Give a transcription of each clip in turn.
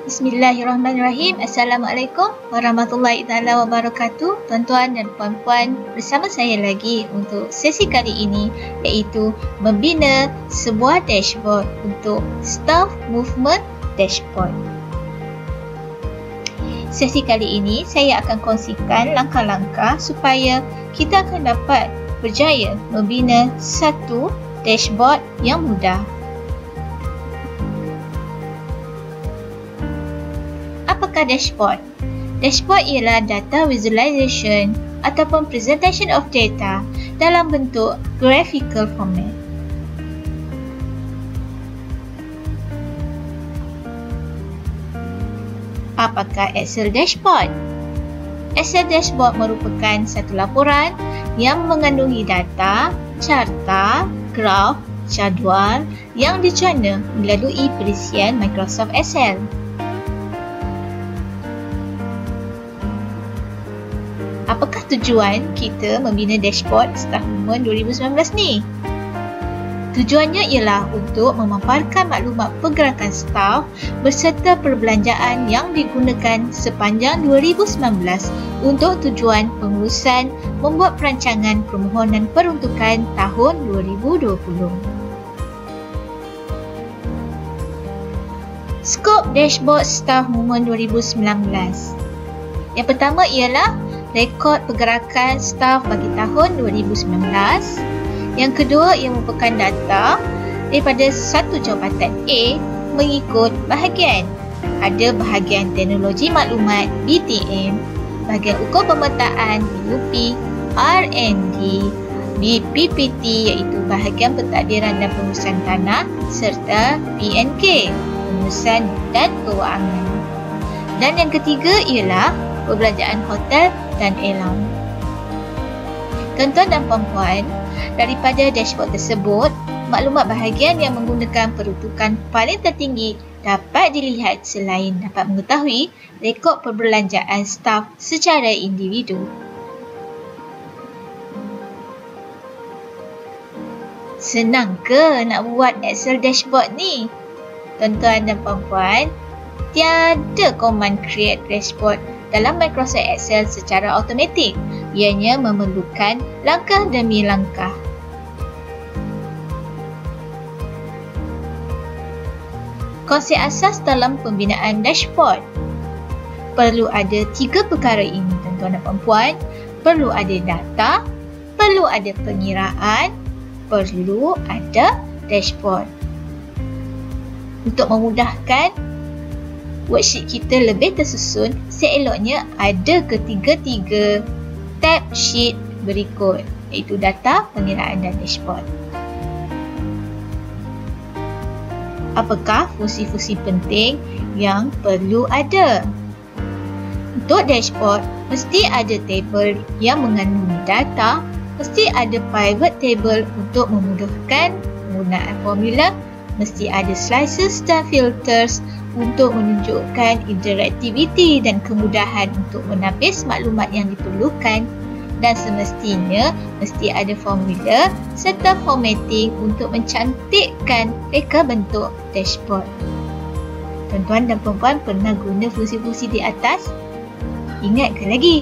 Bismillahirrahmanirrahim. Assalamualaikum warahmatullahi taala wabarakatuh. Tuan-tuan dan puan-puan, bersama saya lagi untuk sesi kali ini, iaitu membina sebuah dashboard untuk Staff Movement Dashboard. Sesi kali ini saya akan kongsikan langkah-langkah supaya kita akan dapat berjaya membina satu dashboard yang mudah. Apakah dashboard? Dashboard ialah data visualization ataupun presentation of data dalam bentuk graphical format. Apakah Excel dashboard? Excel dashboard merupakan satu laporan yang mengandungi data, carta, graf, jadual yang dicerna melalui perisian Microsoft Excel. Apakah tujuan kita membina dashboard Staff Movement 2019 ni? Tujuannya ialah untuk memaparkan maklumat pergerakan staf berserta perbelanjaan yang digunakan sepanjang 2019 untuk tujuan pengurusan membuat perancangan permohonan peruntukan tahun 2020. Skop dashboard Staff Movement 2019. Yang pertama ialah rekod pergerakan staf bagi tahun 2019. Yang kedua, ia merupakan data daripada satu jabatan A mengikut bahagian. Ada bahagian teknologi maklumat BTM, bahagian ukur pemetaan BUP, R&D, BPPT iaitu bahagian pentadbiran dan pengurusan tanah serta PNK, pengurusan dan kewangan. Dan yang ketiga ialah perbelanjaan hotel dan airline. Tuan-tuan dan puan-puan, daripada dashboard tersebut, maklumat bahagian yang menggunakan peruntukan paling tertinggi dapat dilihat selain dapat mengetahui rekod perbelanjaan staf secara individu. Senang ke nak buat Excel dashboard ni? Tuan-tuan dan puan-puan, tiada command create dashboard dalam Microsoft Excel secara automatik. Ianya memerlukan langkah demi langkah. Konsep asas dalam pembinaan dashboard. Perlu ada 3 perkara ini, tuan-tuan dan puan-puan. Perlu ada data, perlu ada pengiraan, perlu ada dashboard. Untuk memudahkan worksheet kita lebih tersusun, seeloknya ada ketiga-tiga tab sheet berikut, iaitu data, pengiraan dan dashboard. Apakah fungsi-fungsi penting yang perlu ada? Untuk dashboard, mesti ada table yang mengandungi data, mesti ada pivot table untuk memudahkan penggunaan formula, mesti ada slices dan filters untuk menunjukkan interaktiviti dan kemudahan untuk menapis maklumat yang diperlukan, dan semestinya mesti ada formula serta formatting untuk mencantikkan reka bentuk dashboard. Tuan-tuan dan puan-puan pernah guna fungsi-fungsi di atas? Ingat ke lagi?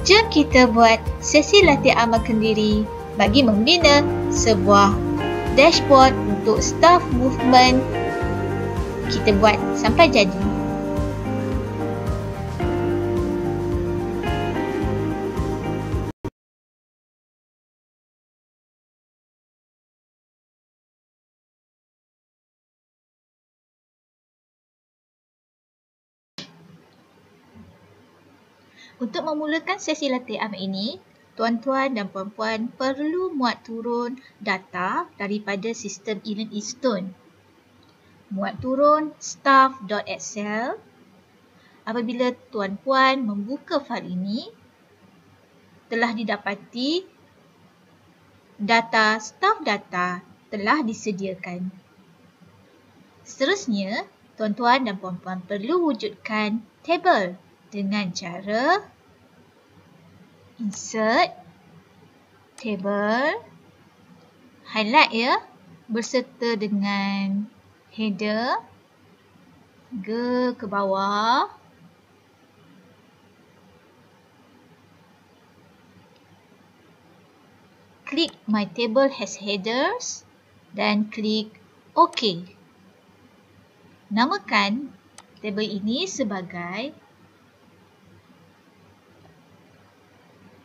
Jom kita buat sesi latihan amalkan diri bagi membina sebuah dashboard untuk staff movement. Kita buat sampai jadi. Untuk memulakan sesi latihan ini, tuan-tuan dan puan-puan perlu muat turun data daripada sistem Ellen Easton. Muat turun staff.excel. Apabila tuan-puan membuka fail ini, telah didapati data staff data telah disediakan. Seterusnya, tuan-tuan dan puan-puan perlu wujudkan table dengan cara insert, table, highlight ya, berserta dengan header, ke bawah, klik My Table has Headers dan klik OK. Namakan table ini sebagai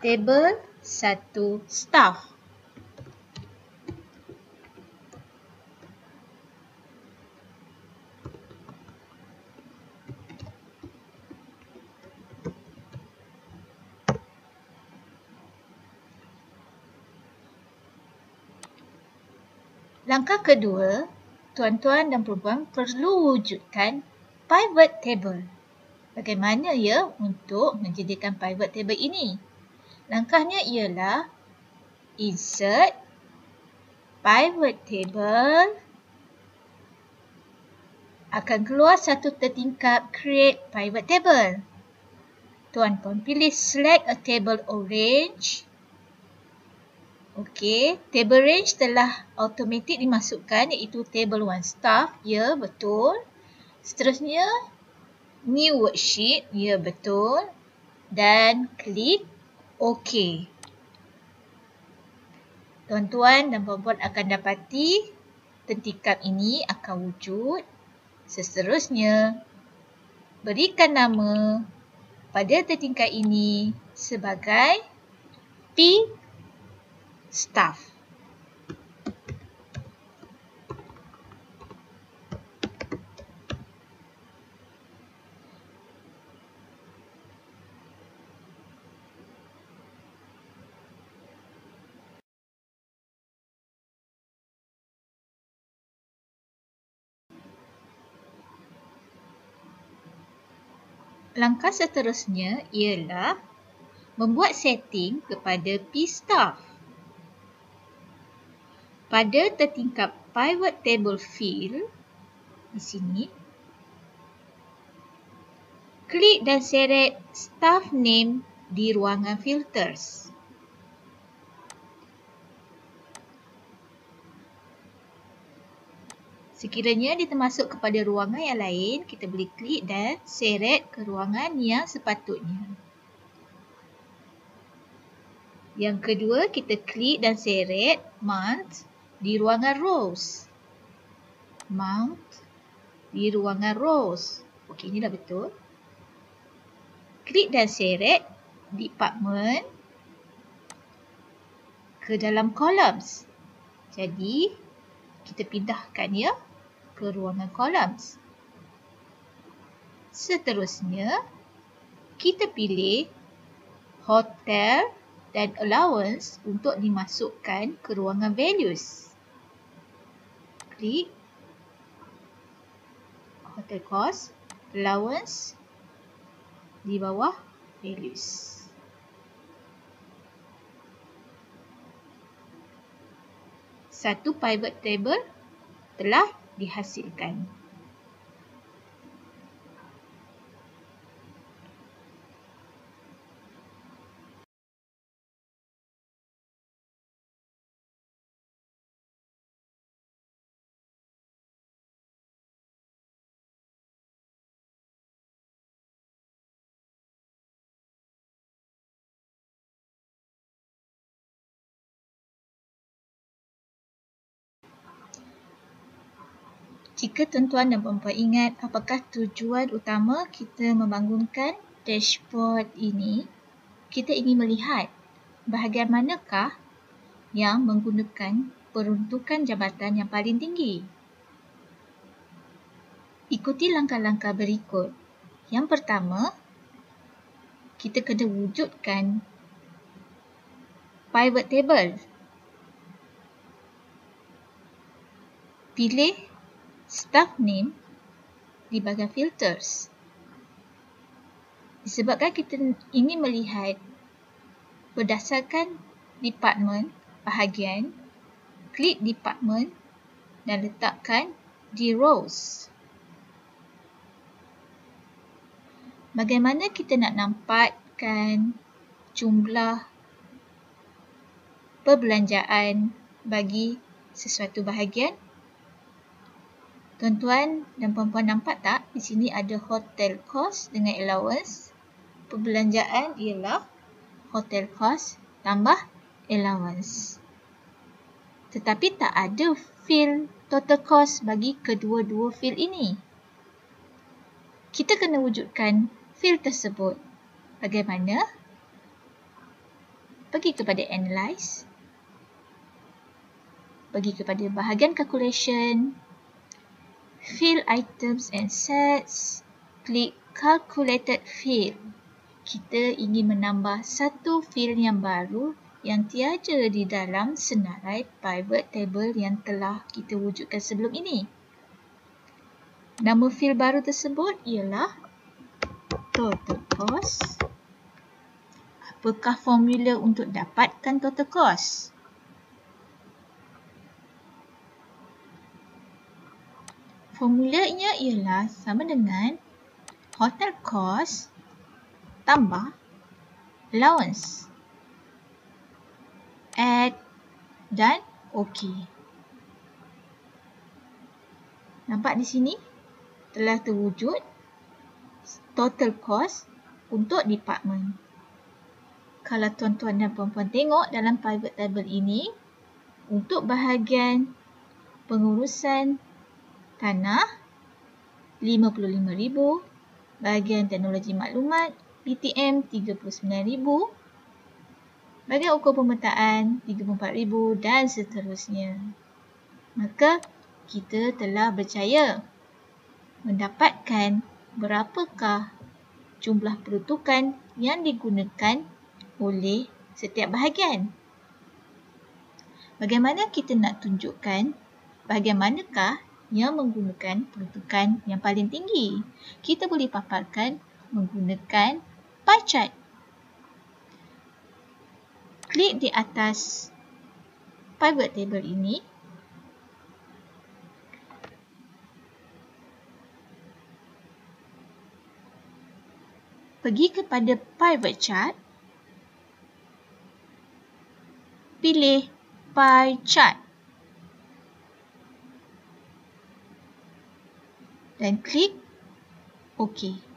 table 1 staff. Langkah kedua, tuan-tuan dan puan-puan perlu wujudkan pivot table. Bagaimana ya untuk menjadikan pivot table ini? Langkahnya ialah insert pivot table, akan keluar satu tertingkap create pivot table. Tuan-tuan pilih select a table orange. Okey, table range telah automatik dimasukkan iaitu table 1 staff. Ya, betul. Seterusnya, new worksheet. Ya, betul. Dan klik OK. Tuan-tuan dan puan-puan akan dapati tertingkap ini akan wujud. Seterusnya, berikan nama pada tertingkap ini sebagai P staff. Langkah seterusnya ialah membuat setting kepada P staff. Pada tertingkap pivot table field di sini, klik dan seret staff name di ruangan filters. Sekiranya dia termasuk kepada ruangan yang lain, kita boleh klik dan seret ke ruangan yang sepatutnya. Yang kedua, kita klik dan seret mount di ruangan rows. Mount di ruangan rows. Okey, ini dah betul. Klik dan seret department ke dalam columns. Jadi, kita pindahkan ya ke ruangan columns. Seterusnya, kita pilih hotel dan allowance untuk dimasukkan ke ruangan values. Klik hotel cost, allowance di bawah values. Satu pivot table telah dihasilkan. Jika tuan-tuan dan puan-puan ingat apakah tujuan utama kita membangunkan dashboard ini, kita ingin melihat bahagian manakah yang menggunakan peruntukan jabatan yang paling tinggi. Ikuti langkah-langkah berikut. Yang pertama, kita kena wujudkan pivot table. Pilih staff name di bahagian filters. Disebabkan kita ingin melihat berdasarkan department, bahagian, klik department dan letakkan di rows. Bagaimana kita nak nampakkan jumlah perbelanjaan bagi sesuatu bahagian? Tuan-tuan dan puan-puan nampak tak? Di sini ada hotel cost dengan allowance. Perbelanjaan ialah hotel cost tambah allowance. Tetapi tak ada field total cost bagi kedua-dua field ini. Kita kena wujudkan field tersebut. Bagaimana? Pergi kepada analyze. Pergi kepada bahagian calculation. Field items and sets. Klik calculated field. Kita ingin menambah satu field yang baru yang tiada di dalam senarai pivot table yang telah kita wujudkan sebelum ini. Nama field baru tersebut ialah total cost. Apakah formula untuk dapatkan total cost? Formulanya ialah sama dengan hotel cost tambah allowance. Add dan OK. Nampak di sini telah terwujud total cost untuk department. Kalau tuan-tuan dan puan-puan tengok dalam pivot table ini, untuk bahagian pengurusan tanah RM55,000, bahagian teknologi maklumat PTM RM39,000, bahagian ukur pemetaan RM34,000 dan seterusnya. Maka kita telah berjaya mendapatkan berapakah jumlah peruntukan yang digunakan oleh setiap bahagian. Bagaimana kita nak tunjukkan bagaimanakah yang menggunakan peruntukan yang paling tinggi? Kita boleh paparkan menggunakan pie chart. Klik di atas pivot table ini. Pergi kepada pivot chart. Pilih pie chart. Dan klik OK.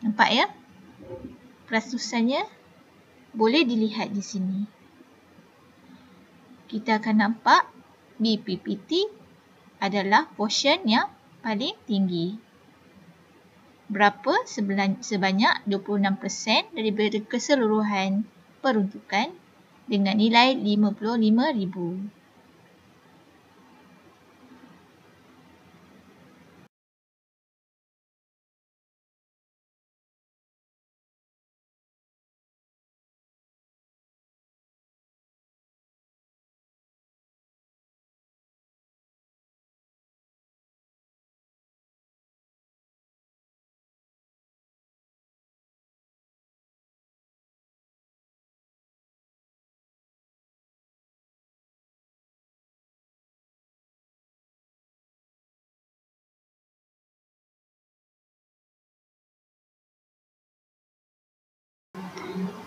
Nampak ya? Perasusannya boleh dilihat di sini. Kita akan nampak BPPT adalah portion yang paling tinggi. Berapa? Sebanyak 26% daripada keseluruhan peruntukan dengan nilai RM55,000.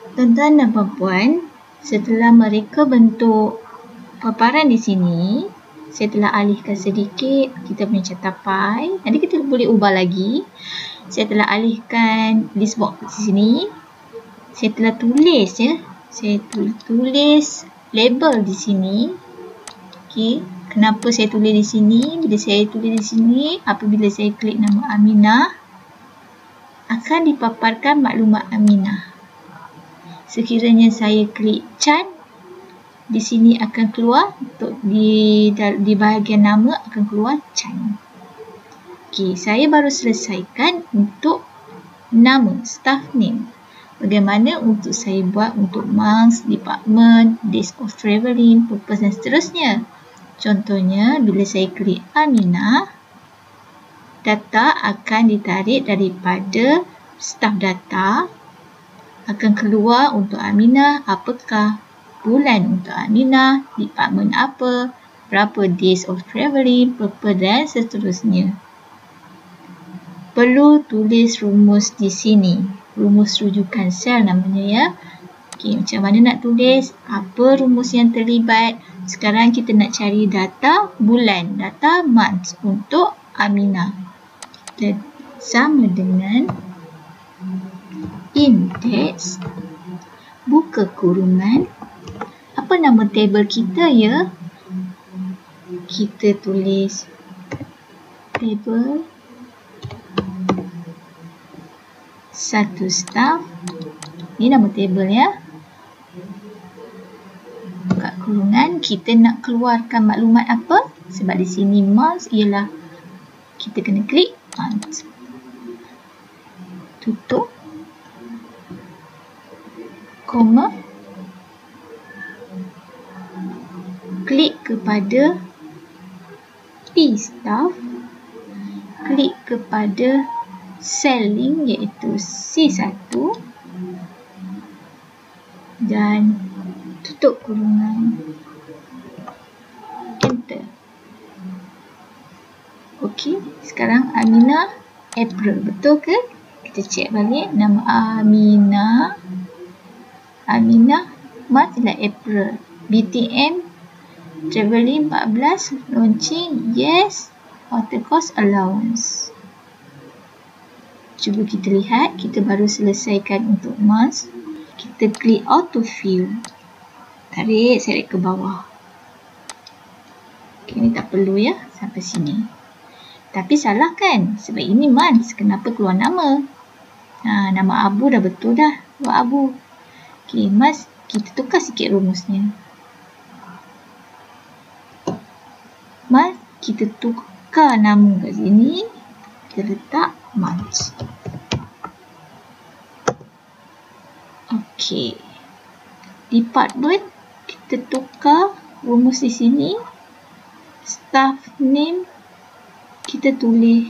Tuan-tuan dan puan-puan, setelah mereka bentuk paparan di sini, saya telah alihkan sedikit kita punya catapai. Nanti kita boleh ubah lagi. Saya telah alihkan list box di sini. Saya telah tulis ya. Saya tulis label di sini. Okey, kenapa saya tulis di sini? Bila saya tulis di sini, apabila saya klik nama Aminah, akan dipaparkan maklumat Aminah. Sekiranya saya klik chart, di sini akan keluar untuk di bahagian nama akan keluar chart. Okey, saya baru selesaikan untuk nama, staff name. Bagaimana untuk saya buat untuk months, department, days of travelling, purpose dan seterusnya. Contohnya, bila saya klik Aminah, data akan ditarik daripada staff data. Akan keluar untuk Aminah apakah bulan untuk Aminah, department apa, berapa days of travelling, purpose dan seterusnya. Perlu tulis rumus di sini. Rumus rujukan sel namanya ya. Okay, macam mana nak tulis? Apa rumus yang terlibat? Sekarang kita nak cari data bulan, data months untuk Aminah. Kita sama dengan indeks, buka kurungan. Apa nama table kita ya? Kita tulis table satu staff. Ini nama table ya. Buka kurungan, kita nak keluarkan maklumat apa? Sebab di sini months ialah kita kena klik months. Tutup. Koma. Klik kepada P staff. Klik kepada selling iaitu C1 dan tutup kurungan. Enter. Okey, sekarang Aminah April, betul ke? Kita cek balik nama Aminah. Aminah month ialah April. BTM travelling 14, launching yes, hotel cost allowance. Cuba kita lihat, kita baru selesaikan untuk months. Kita klik autofill. Tarik, seret ke bawah. Okay, ini tak perlu ya, sampai sini. Tapi salah kan? Sebab ini months, kenapa keluar nama? Nama Abu dah betul dah. Buat Abu. Okay, months, kita tukar sikit rumusnya. Months, kita tukar nama kat sini. Kita letak months. Okey. Department, kita tukar rumus di sini. Staff name, kita tulis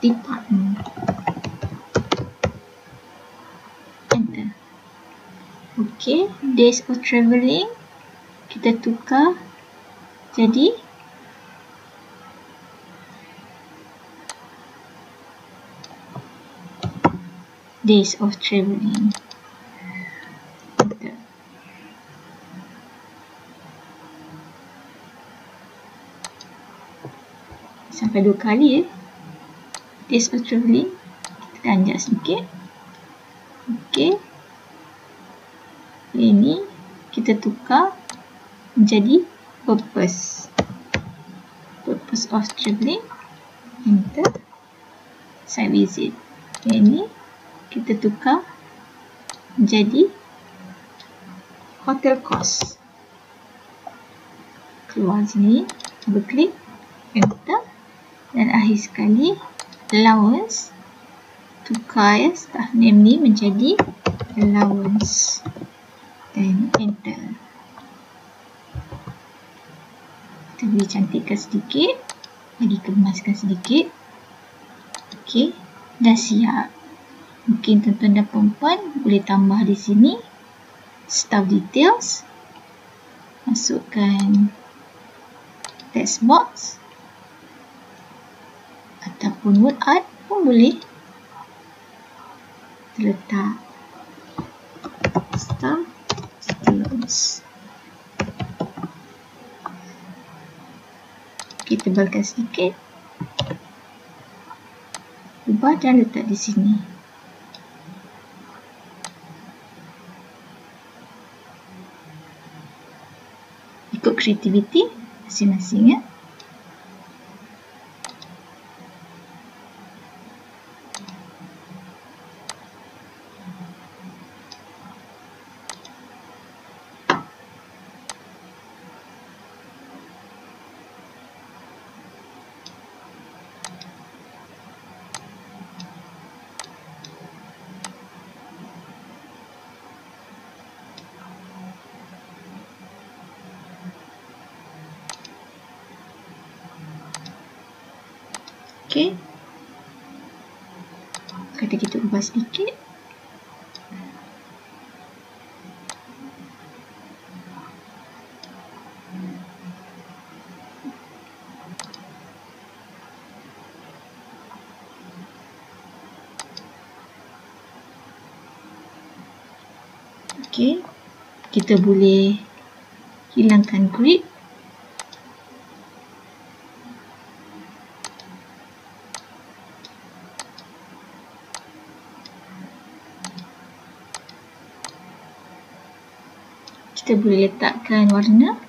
department. Enter. Okey. Days of travelling, kita tukar jadi days of travelling. Enter. Sampai 2 kali ya. Days of travelling. Kita tanjak sedikit. Okey. Ini kita tukar menjadi purpose. Purpose of travelling. Enter. Site visit. Ini kita tukar menjadi hotel cost. Keluar sini, berklik, enter, dan akhir sekali allowance, tukar ya, staff name ni menjadi allowance dan enter. Kita boleh cantikkan sedikit, lagi kemaskan sedikit. Okey, dah siap. Mungkin tuan-tuan dan puan-puan boleh tambah di sini staff details, masukkan text box ataupun word art pun boleh. Terletak staff details. Kita tebalkan sedikit, ubah dan letak di sini. Ikut kreativiti masing-masing ya. Okey. Kata kita ubah sedikit. Okey, kita boleh hilangkan grid. Kita boleh letakkan warna.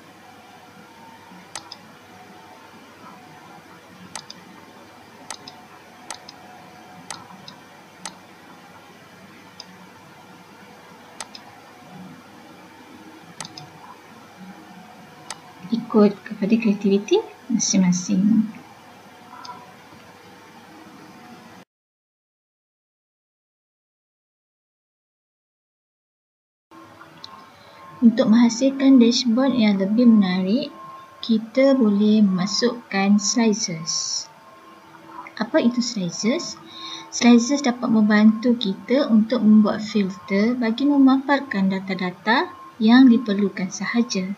Ikut kepada kreativiti masing-masing. Untuk menghasilkan dashboard yang lebih menarik, kita boleh memasukkan slices. Apa itu slices? Slices dapat membantu kita untuk membuat filter bagi memaparkan data-data yang diperlukan sahaja.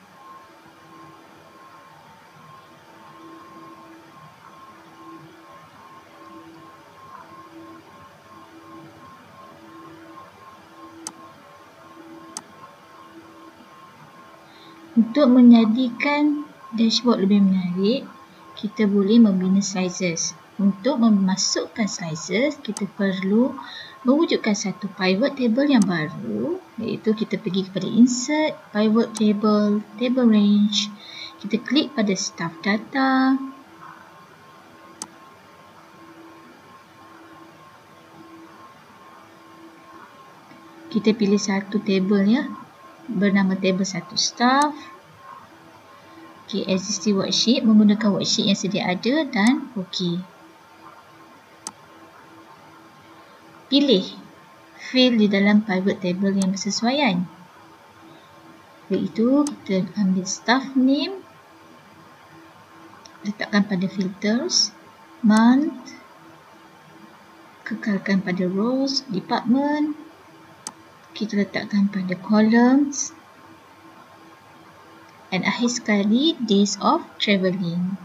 Untuk menjadikan dashboard lebih menarik, kita boleh membina slices. Untuk memasukkan slices, kita perlu mewujudkan satu pivot table yang baru, iaitu kita pergi kepada insert, pivot table, table range. Kita klik pada staff data. Kita pilih satu table ya, bernama table 1 staff. Okay, existing worksheet, menggunakan worksheet yang sedia ada dan OK. Pilih field di dalam pivot table yang bersesuaian. Iaitu kita ambil staff name, letakkan pada filters, month, kekalkan pada rows, department, kita letakkan pada columns, dan akhir sekali days of travelling.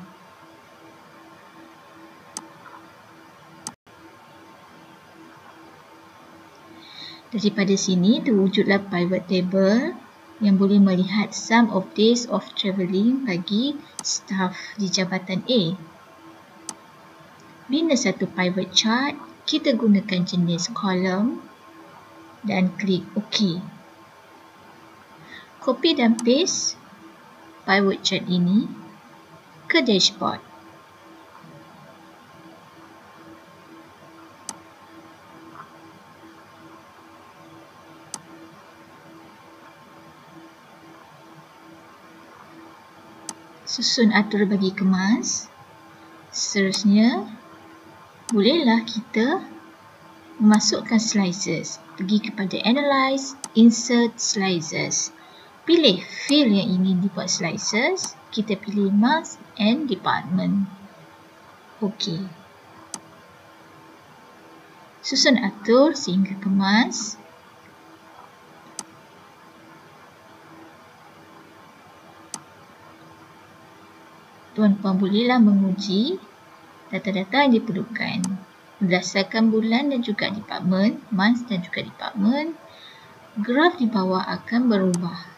Daripada sini terwujudlah pivot table yang boleh melihat sum of days of travelling bagi staff di jabatan A. Bina satu pivot chart, kita gunakan jenis column dan klik OK. Copy dan paste pivot chart ini ke dashboard. Susun atur bagi kemas. Seterusnya, bolehlah kita memasukkan slices. Pergi kepada Analyze, Insert Slices. Pilih field yang ingin dibuat slices. Kita pilih Month and Department. OK. Susun atur sehingga kemas. Tuan-puan bolehlah menguji data-data yang diperlukan berdasarkan bulan dan juga department, month dan juga department. Graf di bawah akan berubah.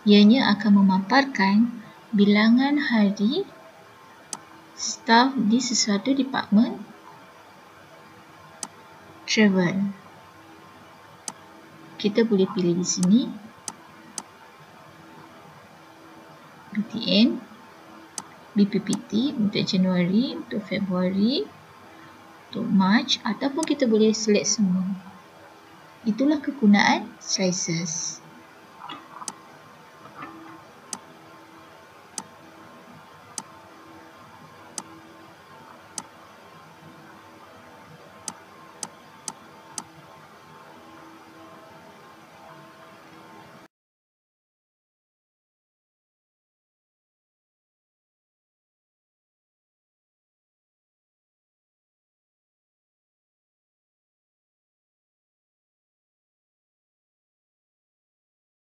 Ianya akan memaparkan bilangan hari staf di sesuatu department travel. Kita boleh pilih di sini BTN, BPPT untuk Januari, untuk Februari, untuk Mac, ataupun kita boleh select semua. Itulah kegunaan slices.